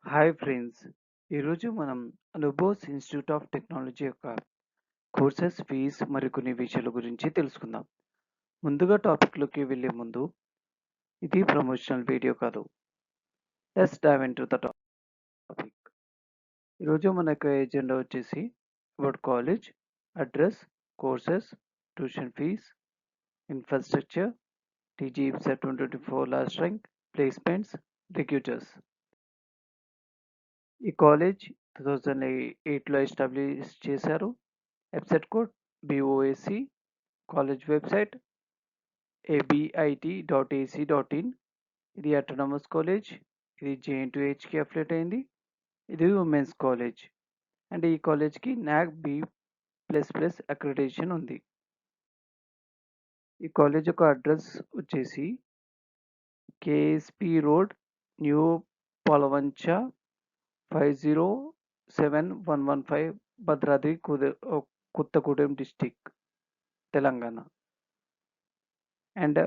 Hi friends! ఈరోజు మనం Anubose Institute of Technology యొక్క కోర్సెస్ ఫీజ్ మరికొన్ని విషయాల గురించి తెలుసుకుందాం. ముందుగా టాపిక్‌లోకి వెళ్ళే ముందు ఇది ప్రమోషనల్ వీడియో కాదు. Let's dive into the topic. ఈరోజు మన యొక్క ఎజెండా వచ్చేసి about college, address, courses, tuition fee, infrastructure, TG ICET 2024 last rank, placements, recruiters. ఈ కాలేజ్ 2008లో ఎస్టాబ్లిష్ చేశారు. Website code BOAC, college website abit.ac.in. ఇది అటానమస్ కాలేజ్. ఇది JNTUHకి అఫిలియేట్ అయింది. ఇది ఉమెన్స్ కాలేజ్. అండ్ ఈ కాలేజ్‌కి NAC B++ అక్రిడిటేషన్ ఉంది. ఈ కాలేజ్ యొక్క అడ్రస్ వచ్చేసి KSP road, new Palvancha 507115, Bhadradri Kothagudem district, Telangana. And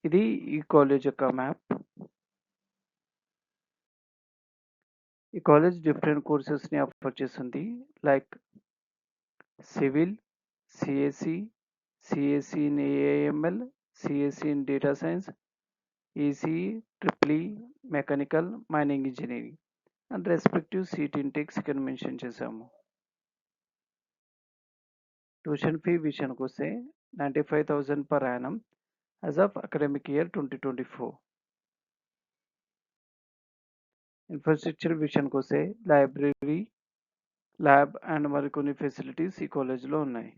ఇది ఈ కాలేజ్ యొక్క మ్యాప్. ఈ కాలేజ్ డిఫరెంట్ కోర్సెస్‌ని ఆఫర్ చేస్తుంది. Like civil, CSE, CSE in AIML, CSE in data science, ECE, EEE, mechanical, mining engineering and respective seat intakes ఇక్కడ mention చేశాము. Tuition fee విషయానికి వస్తే 95,000 per annum as of academic year 2024. Infrastructure విషయానికి వస్తే library, lab and మరికొన్ని facilities ఈ కాలేజ్‌లో ఉన్నాయి.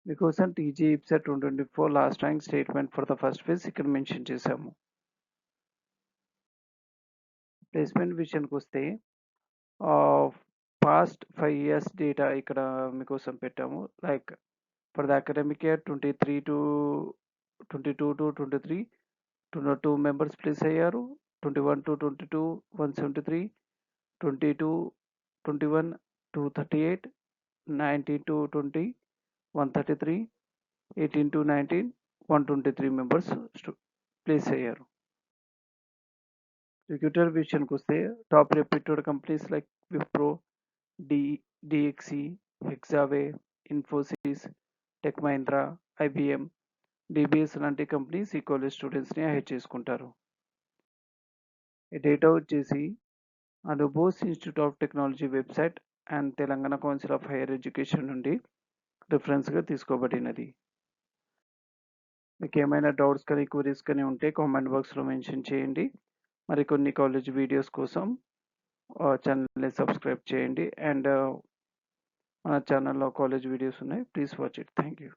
మీకోసం TG ICET 2024 last rank statement for the first phase ఇక్కడ మెన్షన్ చేశాము. ప్లేస్మెంట్ విషయానికి వస్తే పాస్ట్ 5 years డేటా ఇక్కడ మీకోసం పెట్టాము. Like for the academic year 23 to 22 to 23 202 members place అయ్యారు. 21 to 22 173, 22 21 238, 19 to 20 133, 18 to 19 123 members place అయ్యారు. రిక్రూటర్ విషయానికి వస్తే top reputed companies like Wipro, DXC, Hexaware, Infosys, Tech Mahindra, IBM, DBS లాంటి కంపెనీస్ ఈ కాలేజ్ స్టూడెంట్స్‌ని హైర్ చేసుకుంటారు. ఈ డేటా వచ్చేసి Anubose Institute of Technology website and Telangana Council of Higher Education నుండి రిఫరెన్స్‌గా తీసుకోబడినది. మీకు ఏమైనా డౌట్స్ కానీ క్వెరీస్ కానీ ఉంటే కామెంట్ బాక్స్‌లో మెన్షన్ చేయండి. మరికొన్ని కాలేజ్ వీడియోస్ కోసం ఛానల్‌ని సబ్స్క్రైబ్ చేయండి. అండ్ మన ఛానల్‌లో కాలేజ్ వీడియోస్ ఉన్నాయి. Please watch it. Thank you.